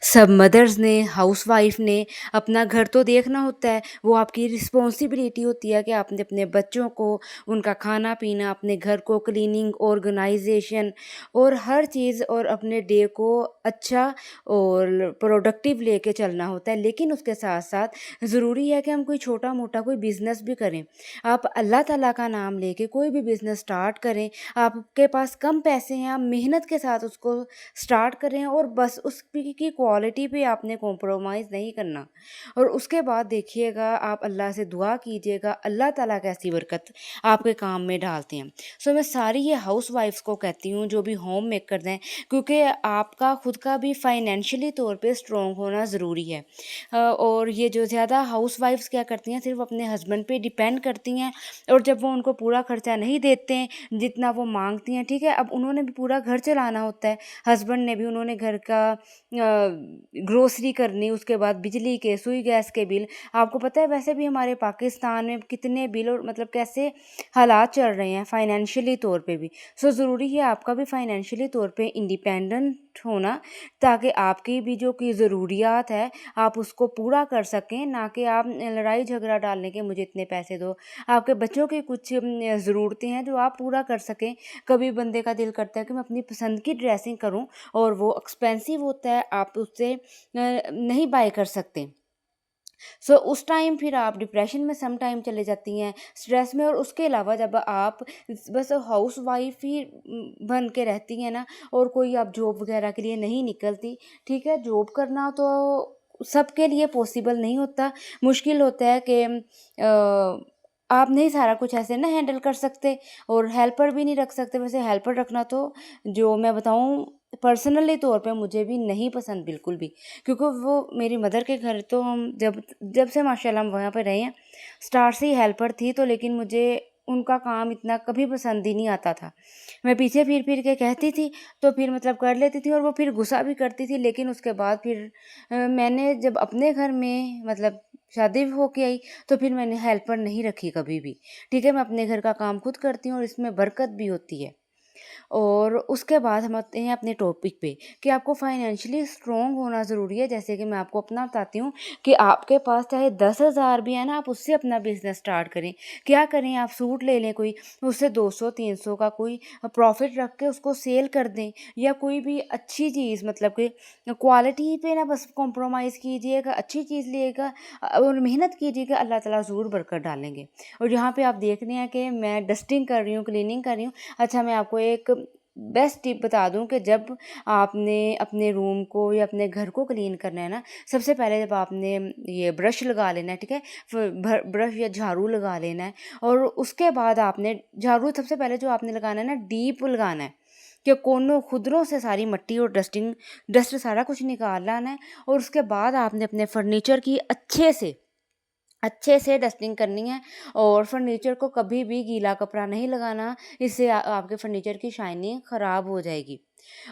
सब मदर्स ने, हाउसवाइफ ने अपना घर तो देखना होता है, वो आपकी रिस्पॉन्सिबिलिटी होती है कि आपने अपने बच्चों को, उनका खाना-पीना, अपने घर को क्लीनिंग, ऑर्गनाइज़ेशन और हर चीज़ और अपने डे को अच्छा और प्रोडक्टिव लेके चलना होता है। लेकिन उसके साथ-साथ ज़रूरी है कि हम कोई छोटा-मोटा कोई बिज़नेस भी करें। आप अल्लाह ताला का नाम लेके कोई भी बिज़नेस स्टार्ट करें, आपके पास कम पैसे हैं, आप मेहनत के साथ उसको स्टार्ट करें और बस उसकी की क्वालिटी पे आपने कॉम्प्रोमाइज़ नहीं करना। और उसके बाद देखिएगा आप अल्लाह से दुआ कीजिएगा, अल्लाह ताला कैसी बरकत आपके काम में डालते हैं। सो मैं सारी ये हाउसवाइफ्स को कहती हूँ जो भी होम मेकर्स हैं, क्योंकि आपका खुद का भी फाइनेंशियली तौर पे स्ट्रॉन्ग होना ज़रूरी है। और ये जो ज़्यादा हाउसवाइफ्स क्या करती हैं, सिर्फ़ अपने हस्बैंड पे डिपेंड करती हैं और जब वो उनको पूरा खर्चा नहीं देते हैं जितना वो माँगती हैं, ठीक है? अब उन्होंने भी पूरा घर चलाना होता है, हस्बैंड ने भी, उन्होंने घर का ग्रोसरी करनी, उसके बाद बिजली के, सुई गैस के बिल। आपको पता है वैसे भी हमारे पाकिस्तान में कितने बिल और मतलब कैसे हालात चल रहे हैं फाइनेंशियली तौर पे भी। सो ज़रूरी है आपका भी फाइनेंशियली तौर पे इंडिपेंडेंट होना, ताकि आपकी भी जो की ज़रूरियात है आप उसको पूरा कर सकें, ना कि आप लड़ाई झगड़ा डालने के मुझे इतने पैसे दो। आपके बच्चों की कुछ ज़रूरतें हैं जो आप पूरा कर सकें। कभी बंदे का दिल करता है कि मैं अपनी पसंद की ड्रेसिंग करूं और वो एक्सपेंसिव होता है, आप उससे नहीं बाय कर सकते। सो उस टाइम फिर आप डिप्रेशन में सम टाइम चले जाती हैं, स्ट्रेस में। और उसके अलावा जब आप बस हाउस वाइफ ही बन के रहती हैं ना, और कोई आप जॉब वगैरह के लिए नहीं निकलती, ठीक है? जॉब करना तो सबके लिए पॉसिबल नहीं होता, मुश्किल होता है कि आप नहीं सारा कुछ ऐसे ना हैंडल कर सकते और हेल्पर भी नहीं रख सकते। वैसे हेल्पर रखना तो जो मैं बताऊँ पर्सनली तौर पे मुझे भी नहीं पसंद बिल्कुल भी, क्योंकि वो मेरी मदर के घर तो हम जब जब से माशाल्लाह हम वहाँ पे रहे हैं, स्टार्ट से ही हेल्पर थी, तो लेकिन मुझे उनका काम इतना कभी पसंद ही नहीं आता था। मैं पीछे फिर-फिर के कहती थी, तो फिर मतलब कर लेती थी और वो फिर गुस्सा भी करती थी। लेकिन उसके बाद फिर मैंने जब अपने घर में मतलब शादी होके आई, तो फिर मैंने हेल्पर नहीं रखी कभी भी। ठीक है? मैं अपने घर का काम खुद करती हूँ और इसमें बरकत भी होती है। और उसके बाद हम आते हैं अपने टॉपिक पे कि आपको फाइनेंशियली स्ट्रॉन्ग होना ज़रूरी है। जैसे कि मैं आपको अपना बताती हूँ कि आपके पास चाहे 10,000 भी है ना, आप उससे अपना बिज़नेस स्टार्ट करें। क्या करें, आप सूट ले लें कोई, उससे 200-300 का कोई प्रॉफ़िट रख के उसको सेल कर दें, या कोई भी अच्छी चीज़ मतलब कि क्वालिटी पे ना बस कॉम्प्रोमाइज़ कीजिएगा, अच्छी चीज़ लिएगा और मेहनत कीजिएगा, अल्लाह ताला ज़रूर बरकत डालेंगे। और यहाँ पे आप देख रहे हैं कि मैं डस्टिंग कर रही हूँ, क्लीनिंग कर रही हूँ। अच्छा, मैं आपको एक बेस्ट टिप बता दूं कि जब आपने अपने रूम को या अपने घर को क्लीन करना है ना, सबसे पहले जब आपने ये ब्रश लगा लेना है, ठीक है? ब्रश या झाड़ू लगा लेना है। और उसके बाद आपने झाड़ू सबसे पहले जो आपने लगाना है ना, डीप लगाना है कि कोनों खुदरों से सारी मिट्टी और डस्ट सारा कुछ निकाल लाना है। और उसके बाद आपने अपने फर्नीचर की अच्छे से डस्टिंग करनी है। और फर्नीचर को कभी भी गीला कपड़ा नहीं लगाना, इससे आपके फर्नीचर की शाइनिंग ख़राब हो जाएगी।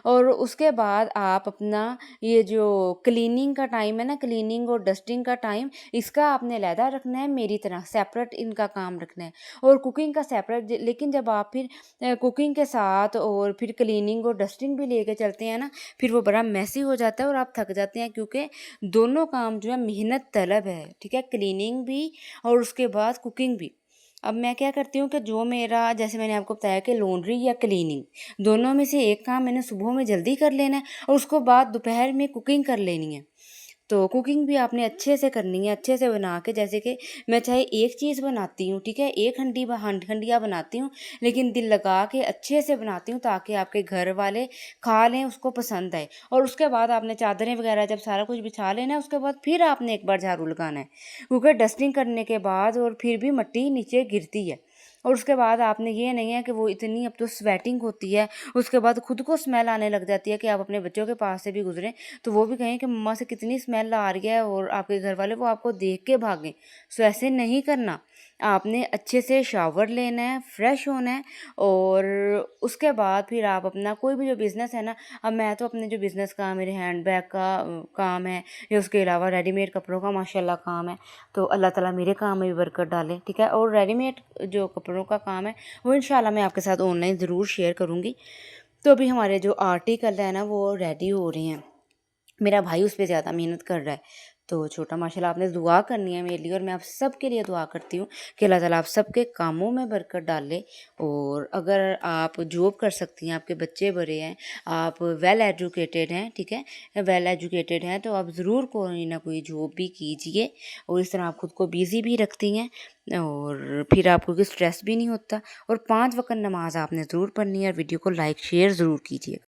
और उसके बाद आप अपना ये जो क्लीनिंग का टाइम है ना, क्लीनिंग और डस्टिंग का टाइम, इसका आपने अलहदा रखना है, मेरी तरह सेपरेट इनका काम रखना है। और कुकिंग का सेपरेट। लेकिन जब आप फिर कुकिंग के साथ और फिर क्लीनिंग और डस्टिंग भी लेके चलते हैं ना, फिर वो बड़ा मैसी हो जाता है और आप थक जाते हैं, क्योंकि दोनों काम जो है मेहनत तलब है, ठीक है? क्लीनिंग भी और उसके बाद कुकिंग भी। अब मैं क्या करती हूँ कि जो मेरा, जैसे मैंने आपको बताया कि लॉन्ड्री या क्लीनिंग, दोनों में से एक काम मैंने सुबह में जल्दी कर लेना है और उसको बाद दोपहर में कुकिंग कर लेनी है। तो कुकिंग भी आपने अच्छे से करनी है, अच्छे से बना के। जैसे कि मैं चाहे एक चीज़ बनाती हूँ, ठीक है? एक हंडिया बनाती हूँ, लेकिन दिल लगा के अच्छे से बनाती हूँ ताकि आपके घर वाले खा लें, उसको पसंद आए। और उसके बाद आपने चादरें वगैरह जब सारा कुछ बिछा लेना है, उसके बाद फिर आपने एक बार झाड़ू लगाना है, क्योंकि डस्टिंग करने के बाद और फिर भी मिट्टी नीचे गिरती है। और उसके बाद आपने, ये नहीं है कि वो इतनी, अब तो स्वेटिंग होती है, उसके बाद खुद को स्मेल आने लग जाती है कि आप अपने बच्चों के पास से भी गुजरें तो वो भी कहें कि मम्मा से कितनी स्मेल आ रही है, और आपके घर वाले वो आपको देख के भागें। सो ऐसे नहीं करना। आपने अच्छे से शावर लेना है, फ्रेश होना है। और उसके बाद फिर आप अपना कोई भी जो बिज़नेस है ना, अब मैं तो अपने जो बिज़नेस का, मेरे हैंडबैग का काम है, या उसके अलावा रेडीमेड कपड़ों का माशाल्लाह काम है, तो अल्लाह ताला मेरे काम में भी बरकत डाले, ठीक है? और रेडीमेड जो कपड़ों का काम है वो इंशाल्लाह मैं आपके साथ ऑनलाइन ज़रूर शेयर करूँगी। तो अभी हमारे जो आर्टिकल है ना वो रेडी हो रहे हैं। मेरा भाई उस पे ज़्यादा मेहनत कर रहा है। तो छोटा माशाल्लाह आपने दुआ करनी है मेरे लिए, और मैं आप सबके लिए दुआ करती हूँ कि अल्लाह ताला आप सबके कामों में बरकत डाले। और अगर आप जॉब कर सकती हैं, आपके बच्चे बड़े हैं, आप वेल एजुकेटेड हैं, ठीक है, वेल एजुकेटेड हैं, तो आप ज़रूर कोई ना कोई जॉब भी कीजिए, और इस तरह आप खुद को बिज़ी भी रखती हैं और फिर आपको कोई स्ट्रेस भी नहीं होता। और 5 वक़्त नमाज़ आपने ज़रूर पढ़नी है, और वीडियो को लाइक शेयर ज़रूर कीजिएगा।